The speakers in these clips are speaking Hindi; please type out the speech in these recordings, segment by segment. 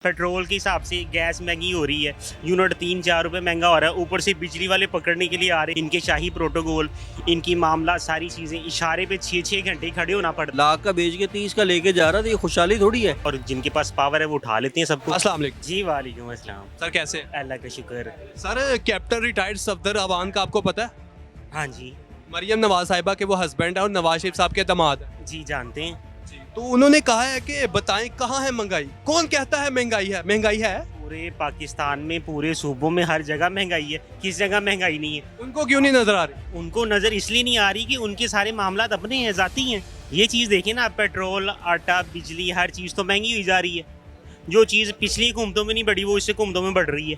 पेट्रोल के हिसाब से गैस महंगी हो रही है, यूनिट 3-4 रुपए महंगा हो रहा है, ऊपर से बिजली वाले पकड़ने के लिए आ रहे हैं। इनके शाही प्रोटोकॉल, इनकी मामला, सारी चीज़ें इशारे पे 6-6 घंटे खड़े होना पड़ता लाख का बेच के 30 का लेके जा रहा था, ये खुशहाली थोड़ी है। है और जिनके पास पावर है वो उठा लेते हैं सबको। अस्सलाम वालेकुम जी वालेकुम अस्सलाम। सर, कैसे? अल्लाह का शुक्र। Sir, captain retired Safdar Awan का आपको पता है? हाँ जी, मरियम नवाज साहिबा के वो हस्बैंड है और नवाज शरीफ साहब के दामाद है। जी जानते हैं। तो उन्होंने कहा है कि बताएं कहाँ है महंगाई। कौन कहता है महंगाई है? महंगाई है। पूरे पाकिस्तान में, पूरे सूबों में हर जगह महंगाई है, किस जगह महंगाई नहीं है? उनको क्यों नहीं नजर आ रही? उनको नज़र इसलिए नहीं आ रही कि उनके सारे मामला अपने हैं, ज़ाती हैं। ये चीज़ देखिए ना, पेट्रोल, आटा, बिजली, हर चीज़ तो महंगी हुई जा रही है। जो चीज़ पिछली हुकूमतों में नहीं बढ़ी वो इससे हुकूमतों में बढ़ रही है।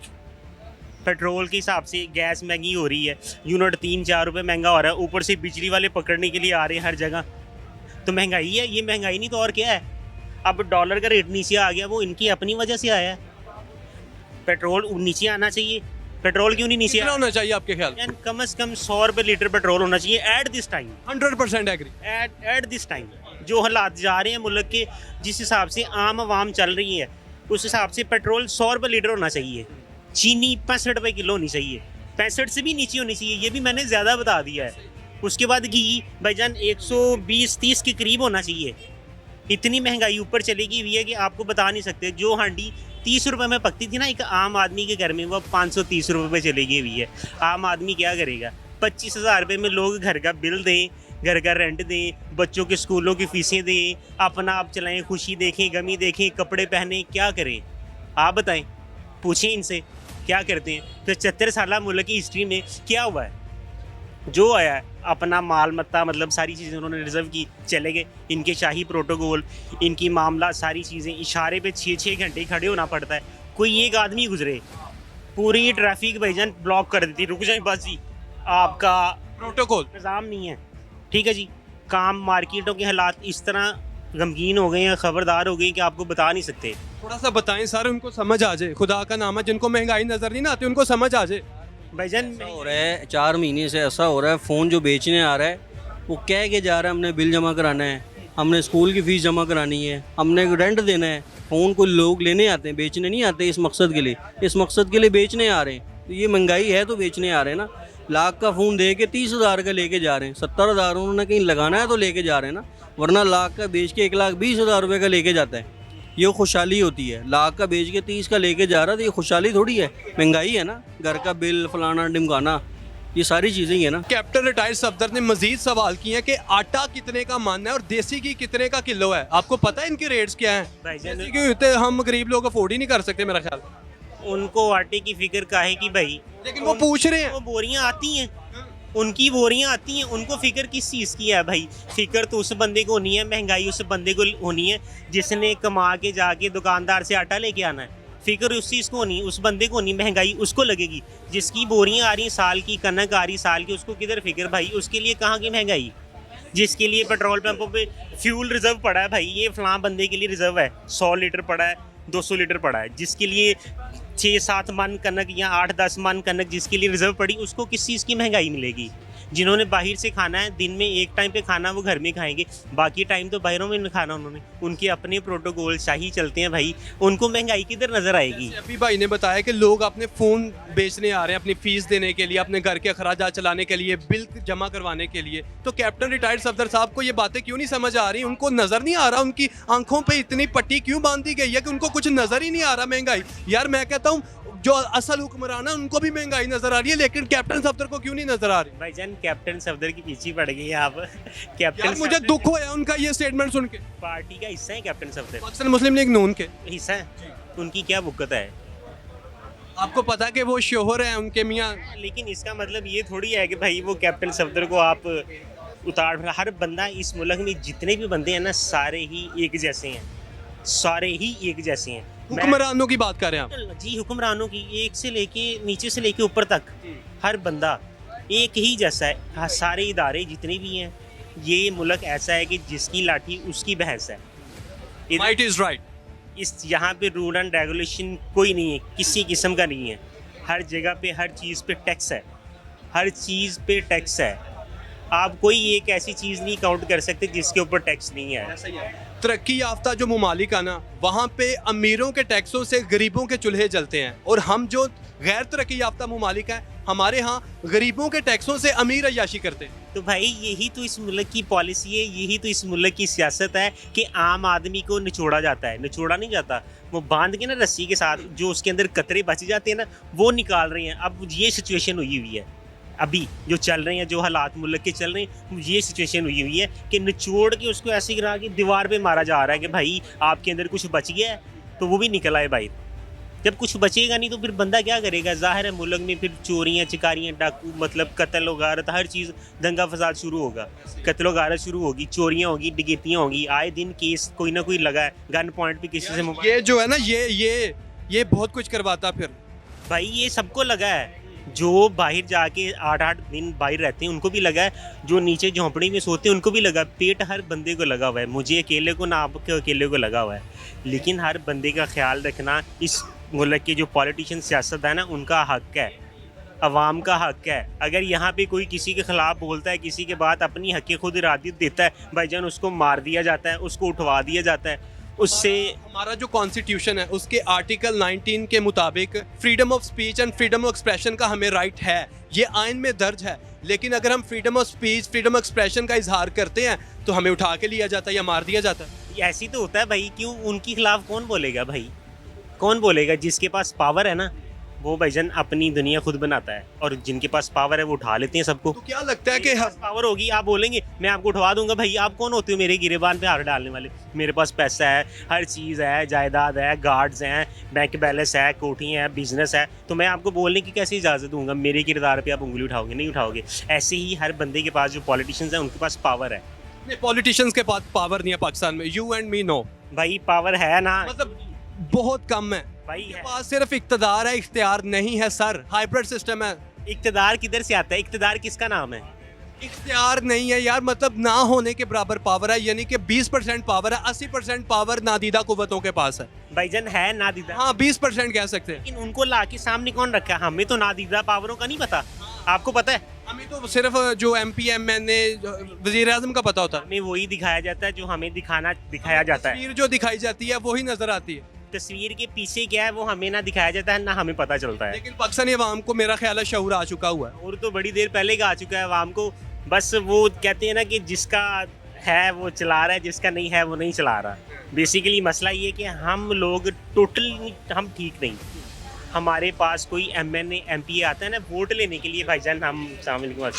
पेट्रोल के हिसाब से गैस महंगी हो रही है, यूनिट 3-4 रुपए महंगा हो रहा है, ऊपर से बिजली वाले पकड़ने के लिए आ रहे हैं हर जगह। तो महंगाई है, ये महंगाई नहीं तो और क्या है? अब डॉलर का रेट नीचे आ गया, वो इनकी अपनी वजह से आया है। पेट्रोल नीचे आना चाहिए, पेट्रोल क्यों नहीं नीचे कितना आया? होना चाहिए आपके ख्याल? कम से कम 100 रुपये लीटर पेट्रोल होना चाहिए at this time. 100% agree. At this time जो हालात जा रहे हैं मुल्क के, जिस हिसाब से आम आवाम चल रही है, उस हिसाब से पेट्रोल 100 रुपये लीटर होना चाहिए। चीनी 65 रुपये किलो होनी चाहिए, 65 से भी नीचे होनी चाहिए, ये भी मैंने ज़्यादा बता दिया है। उसके बाद घी भाईजान 120-30 के करीब होना चाहिए। इतनी महंगाई ऊपर चलेगी हुई है कि आपको बता नहीं सकते। जो हांडी 30 रुपये में पकती थी ना एक आम आदमी के घर में, वो 530 रुपये पे चलेगी हुई है। आम आदमी क्या करेगा? 25,000 रुपये में लोग घर का बिल दें, घर का रेंट दें, बच्चों के स्कूलों की फीसें दें, अपना आप चलाएं, खुशी देखें, गमी देखें, कपड़े पहने, क्या करें? आप बताएं, पूछें इनसे क्या करते हैं। तो 75 साल मुल्क की हिस्ट्री में क्या हुआ है? जो आया है अपना माल मत्ता, मतलब सारी चीज़ें उन्होंने रिजर्व की, चले गए। इनके शाही प्रोटोकॉल, इनकी मामला, सारी चीज़ें इशारे पे 6-6 घंटे खड़े होना पड़ता है। कोई एक आदमी गुजरे, पूरी ट्रैफिक भाईजान ब्लॉक कर देती, रुक जाए बस जी, आपका प्रोटोकॉल। निज़ाम नहीं है। ठीक है जी, काम, मार्केटों के हालात इस तरह गमगीन हो गए हैं, खबरदार हो गए कि आपको बता नहीं सकते। थोड़ा सा बताएं सर, उनको समझ आ जाए। खुदा का नाम है, जिनको महंगाई नजर नहीं ना आती उनको समझ आ जाए। भाईजान ऐसा हो रहा है 4 महीने से, ऐसा हो रहा है फ़ोन जो बेचने आ रहा है वो कह के जा रहा है हमने बिल जमा कराना है, हमने स्कूल की फ़ीस जमा करानी है, हमने रेंट देना है। फ़ोन को लोग लेने आते हैं, बेचने नहीं आते। इस मकसद के लिए, इस मकसद के लिए बेचने आ रहे हैं। तो ये महंगाई है तो बेचने आ रहे हैं ना। लाख का फ़ोन दे के 30,000 का लेके जा रहे हैं, 70,000 उन्होंने कहीं लगाना है तो लेके जा रहे हैं ना, वरना लाख का बेच के 1,20,000 रुपये का लेके जाता है। ये खुशहाली होती है। लाख का बेच के 30 का लेके जा रहा था, ये खुशहाली थोड़ी है। महंगाई है ना, घर का बिल, फलाना ढिमकाना, ये सारी चीज़ें ही है ना। कैप्टन रिटायर्ड सफदर ने मजीद सवाल किए हैं कि आटा कितने का मानना है और देसी घी कितने का किलो है। आपको पता है इनके रेट्स क्या हैं? भाईजान देसी घी होते हम गरीब लोग अफोर्ड ही नहीं कर सकते मेरा ख्याल। उनको आटे की फिक्र का है कि भाई, लेकिन वो पूछ रहे हैं। वो बोरियां आती हैं, उनकी बोरियां आती हैं, उनको फिक्र किस चीज़ की है भाई? फिक्र तो उस बंदे को होनी है, महंगाई उस बंदे को होनी है जिसने कमा के जाके दुकानदार से आटा लेके आना है। फिक्र उस चीज़ को होनी, उस बंदे को होनी, महंगाई उसको लगेगी। जिसकी बोरियां आ रही, साल की कनक आ रही साल की, उसको किधर फिक्र भाई? उसके लिए कहाँ की महंगाई? जिसके लिए पेट्रोल पंपों पे फ्यूल रिजर्व पड़ा है भाई, ये फलां बंदे के लिए रिजर्व है, 100 लीटर पड़ा है, 200 लीटर पड़ा है, जिसके लिए 6-7 मन कनक या 8-10 मन कनक जिसके लिए रिजर्व पड़ी, उसको किस चीज़ की महंगाई मिलेगी? जिन्होंने बाहर से खाना है, दिन में एक टाइम पे खाना वो घर में खाएंगे, बाकी टाइम तो बाहरों में खाना उन्होंने, उनके अपने प्रोटोकॉल शाही चलते हैं भाई, उनको महंगाई किधर नज़र आएगी? अभी भाई ने बताया कि लोग अपने फ़ोन बेचने आ रहे हैं अपनी फीस देने के लिए, अपने घर के अखराजात चलाने के लिए, बिल जमा करवाने के लिए। तो कैप्टन रिटायर्ड सफदर साहब को ये बातें क्यों नहीं समझ आ रही? उनको नज़र नहीं आ रहा? उनकी आंखों पे इतनी पट्टी क्यों बांध दी गई है कि उनको कुछ नज़र ही नहीं आ रहा महंगाई? यार मैं कहता हूँ जो असल हुक्मरान है उनको भी महंगाई नजर आ रही है, लेकिन कैप्टन सफदर को क्यों नहीं नजर आ रही? भाईजान कैप्टन सफदर की पीछे पड़ गई है आप। कैप्टन यार मुझे सफदर दुख होया उनका ये स्टेटमेंट सुन के। पार्टी का हिस्सा है कैप्टन सफदर, पाकिस्तान मुस्लिम लीग नून के हिस्सा है, उनकी क्या वुकत है? आपको पता है कि वो शोहर है उनके मियाँ। लेकिन इसका मतलब ये थोड़ी है कि भाई वो कैप्टन सफदर को आप उतार, हर बंदा इस मुल्क में जितने भी बंदे हैं ना, सारे ही एक जैसे हैं, सारे ही एक जैसे हैं। हुक्मरानों की बात कर रहे हैं आप? जी, हुक्मरानों की, एक से लेके नीचे से लेके ऊपर तक हर बंदा एक ही जैसा है। हाँ, सारे इदारे जितने भी हैं, ये मुल्क ऐसा है कि जिसकी लाठी उसकी भैंस है। Might is right. इस यहाँ पे रूल एंड रेगुलेशन कोई नहीं है, किसी किस्म का नहीं है। हर जगह पे हर चीज़ पे टैक्स है, हर चीज़ पे टैक्स है। आप कोई एक ऐसी चीज़ नहीं काउंट कर सकते जिसके ऊपर टैक्स नहीं है। तरक्की याफ्ता जो ममालिक है ना, वहाँ पे अमीरों के टैक्सों से गरीबों के चूल्हे जलते हैं, और हम जो गैर तरक्की याफ्ता ममालिक हैं, हमारे यहाँ गरीबों के टैक्सों से अमीर अय्याशी करते हैं। तो भाई यही तो इस मुल्क की पॉलिसी है, यही तो इस मुल्क की सियासत है कि आम आदमी को निचोड़ा जाता है। निचोड़ा नहीं जाता, वो बांध के ना रस्सी के साथ जो उसके अंदर कतरे बच जाते हैं ना, वो निकाल रहे हैं। अब ये सिचुएशन हुई हुई है, अभी जो चल रहे हैं, जो हालात मुल्क के चल रहे हैं, ये सिचुएशन हुई हुई है कि निचोड़ के उसको ऐसे गिरा के दीवार पे मारा जा रहा है कि भाई आपके अंदर कुछ बच गया है तो वो भी निकल आए बाहर। जब कुछ बचेगा नहीं तो फिर बंदा क्या करेगा? ज़ाहिर है मुल्क में फिर चोरियाँ चिकारियाँ डाकू मतलब कत्ल वगारत हर चीज़ दंगा फसाद शुरू होगा, कत्ल वगारत शुरू होगी, चोरियाँ होगी, डकैतियाँ होगी, आए दिन केस कोई ना कोई लगा है, गन पॉइंट पे किसी से ये जो है ना, ये बहुत कुछ करवाता फिर। भाई ये सबको लगा है, जो बाहर जाके 8-8 दिन बाहर रहते हैं उनको भी लगा है, जो नीचे झोंपड़ी में सोते हैं उनको भी लगा। पेट हर बंदे को लगा हुआ है, मुझे अकेले को ना आपके अकेले को लगा हुआ है, लेकिन हर बंदे का ख्याल रखना इस मुल्क के जो पॉलिटिशियन सियासत है ना, उनका हक है, अवाम का हक है। अगर यहाँ पे कोई किसी के ख़िलाफ़ बोलता है, किसी के बाद अपनी हक़ खुद इरादत देता है, भाईजान उसको मार दिया जाता है, उसको उठवा दिया जाता है। उससे हमारा जो कॉन्स्टिट्यूशन है उसके आर्टिकल 19 के मुताबिक freedom of speech and freedom of expression का हमें राइट है, ये आइन में दर्ज है। लेकिन अगर हम freedom of speech, freedom of expression का इजहार करते हैं तो हमें उठा के लिया जाता है या मार दिया जाता है। ऐसी तो होता है भाई, क्यों उनके खिलाफ कौन बोलेगा भाई? कौन बोलेगा? जिसके पास पावर है ना, वो भाईजान अपनी दुनिया खुद बनाता है, और जिनके पास पावर है वो उठा लेते हैं सबको। तो क्या लगता है कि पावर होगी, आप बोलेंगे मैं आपको उठवा दूंगा, भाई आप कौन होते हो मेरे गिरेबान पे हाथ डालने वाले? मेरे पास पैसा है, हर चीज़ है, जायदाद है, गार्ड्स हैं, बैंक बैलेंस है, कोठियाँ हैं, बिजनेस है, तो मैं आपको बोलने की कैसे इजाज़त दूंगा? मेरे किरदार पे आप उंगली उठाओगे? नहीं उठाओगे। ऐसे ही हर बंदे के पास जो पॉलिटिशियंस हैं उनके पास पावर है। पॉलिटिशियंस के पास पावर नहीं है पाकिस्तान में, यू एंड मी नो। भाई पावर है ना, मतलब बहुत कम है भाई उनके है। पास, सिर्फ इख्तियार है, इख्तियार नहीं है सर। हाइब्रिड सिस्टम है। इक़्तिदार किधर से आता है? इक़्तिदार किसका नाम है? इख्तियार नहीं है यार, मतलब ना होने के बराबर पावर है, यानी कि 20% पावर है, 80% पावर नादीदा कुव्वतों के पास है। भाईजान है नादीदा, हाँ 20% कह सकते हैं। लेकिन उनको ला के सामने कौन रखा है? हमें तो नादीदा पावरों का नहीं पता, आपको पता है? हमें तो सिर्फ जो MP MNA वजीर आजम का पता होता है। हमें वही दिखाया जाता है जो हमें दिखाया जाता है। तस्वीर जो दिखाई जाती है वही नजर आती है, तस्वीर के पीछे क्या है वो हमें ना दिखाया जाता है, ना हमें पता चलता है। लेकिन पाकिस्तानी अवाम को मेरा ख्याल है शऊर आ चुका हुआ है। और तो बड़ी देर पहले का आ चुका है अवाम को, बस वो कहते हैं ना कि जिसका है वो चला रहा है, जिसका नहीं है वो नहीं चला रहा। बेसिकली मसला ये है कि हम लोग टोटल हम ठीक नहीं। हमारे पास कोई MNA MPA आता है ना वोट लेने के लिए, भाईजान हम शामिल हुआ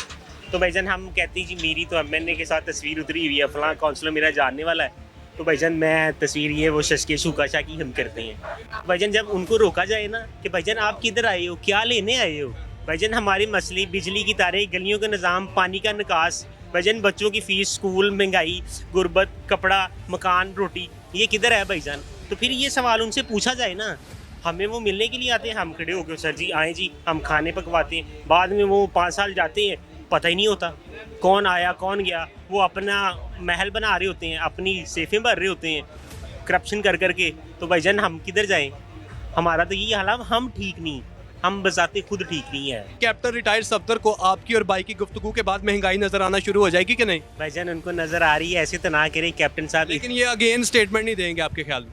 तो भाईजान हम कहते हैं जी मेरी तो MNA के साथ तस्वीर उतरी हुई है, फलां काउंसलर मेरा जानने वाला है, तो भाईजान मैं तस्वीर ये वो शशके शुकाशा की हम करते हैं। भाईजान जब उनको रोका जाए ना कि भाईजान आप किधर आए हो, क्या लेने आए हो, भाईजान हमारे मसले बिजली की तारें, गलियों का निज़ाम, पानी का निकास, भाईजान बच्चों की फ़ीस, स्कूल, महंगाई, गुर्बत, कपड़ा, मकान, रोटी, ये किधर है भाईजान? तो फिर ये सवाल उनसे पूछा जाए ना। हमें वो मिलने के लिए आते हैं, हम खड़े होकर सर जी आएँ जी, हम खाने पकवाते हैं, बाद में वो 5 साल जाते हैं, पता ही नहीं होता कौन आया कौन गया। वो अपना महल बना रहे होते हैं, अपनी सेफें भर रहे होते हैं करप्शन कर करके। तो भाईजान हम किधर जाएं? हमारा तो यही हाल है, हम ठीक नहीं, हम बजाते खुद ठीक नहीं है। कैप्टन रिटायर्ड सफदर को आपकी और बाई की गुफ्तगू के बाद महंगाई नजर आना शुरू हो जाएगी कि नहीं? भाईजान उनको नज़र आ रही है, ऐसे तो ना करें कैप्टन साहब। लेकिन ये अगेन स्टेटमेंट नहीं देंगे आपके ख्याल में?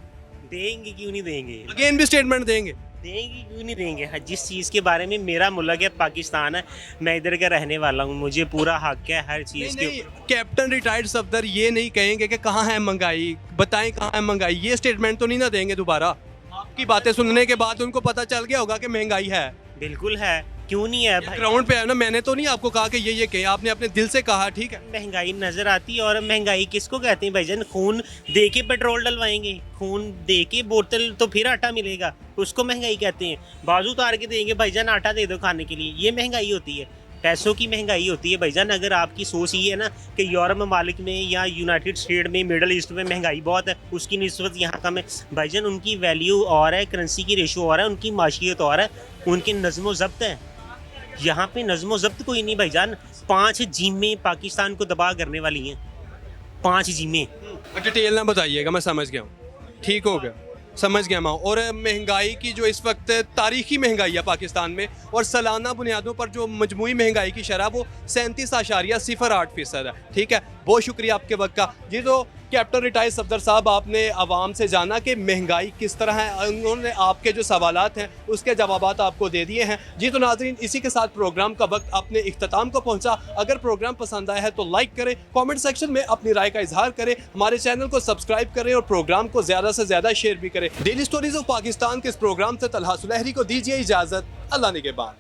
देंगे क्यों नहीं देंगे? अगेन भी स्टेटमेंट देंगे? देंगे क्यों नहीं देंगे? हाँ, जिस चीज़ के बारे में मेरा मुल्क है पाकिस्तान है, मैं इधर का रहने वाला हूँ, मुझे पूरा हक है हर चीज़ के। नहीं, कैप्टन रिटायर्ड सफदर ये नहीं कहेंगे कि कहाँ है महंगाई, बताएं कहाँ है महंगाई, ये स्टेटमेंट तो नहीं ना देंगे दोबारा? आपकी बातें सुनने के बाद उनको पता चल गया होगा कि महंगाई है। बिल्कुल है, क्यों नहीं है भाई? ग्राउंड पे है ना, मैंने तो नहीं आपको कहा कि ये कहे, आपने अपने दिल से कहा, ठीक है। महंगाई नज़र आती है, और महंगाई किसको कहते हैं भाईजान? खून दे के पेट्रोल डलवाएंगे, खून दे के बोतल तो फिर आटा मिलेगा, उसको महंगाई कहते हैं। बाजू उतार के देंगे भाईजान आटा दे दो खाने के लिए, ये महंगाई होती है, पैसों की महंगाई होती है भाईजान। अगर आपकी सोच ये है ना कि यूरोप ममालिक में या यूनाइटेड स्टेट में, मिडल ईस्ट में महंगाई बहुत है, उसकी निस्बत यहाँ कम है, भाईजान उनकी वैल्यू और है, करेंसी की रेशो और है, उनकी माशियत और है, उनके नज़्म ज़ब्त है। यहाँ पे नज़्म ज़ब्त कोई नहीं भाईजान। 5 जीमें पाकिस्तान को तबाह करने वाली हैं, 5 जीमें। डिटेल ना बताइएगा, मैं समझ गया हूँ, ठीक हो गया, समझ गया मैं। और महंगाई की जो इस वक्त तारीखी महंगाई है पाकिस्तान में, और सालाना बुनियादों पर जो मजमूई महंगाई की शरह वो 37.08% है, ठीक है। बहुत शुक्रिया आपके वक्त का। जी तो कैप्टन रिटायर्ड सफदर साहब, आपने आवाम से जाना कि महंगाई किस तरह है, उन्होंने आपके जो सवालात हैं उसके जवाबात आपको दे दिए हैं। जी तो नाज़रीन, इसी के साथ प्रोग्राम का वक्त अपने इख्तिताम को पहुंचा। अगर प्रोग्राम पसंद आया है तो लाइक करें, कमेंट सेक्शन में अपनी राय का इजहार करें, हमारे चैनल को सब्सक्राइब करें और प्रोग्राम को ज़्यादा से ज़्यादा शेयर भी करें। डेली स्टोरीज ऑफ पाकिस्तान के इस प्रोग्राम से तलहा सुलहरी को दीजिए इजाज़त। अल्लाह निगहबान।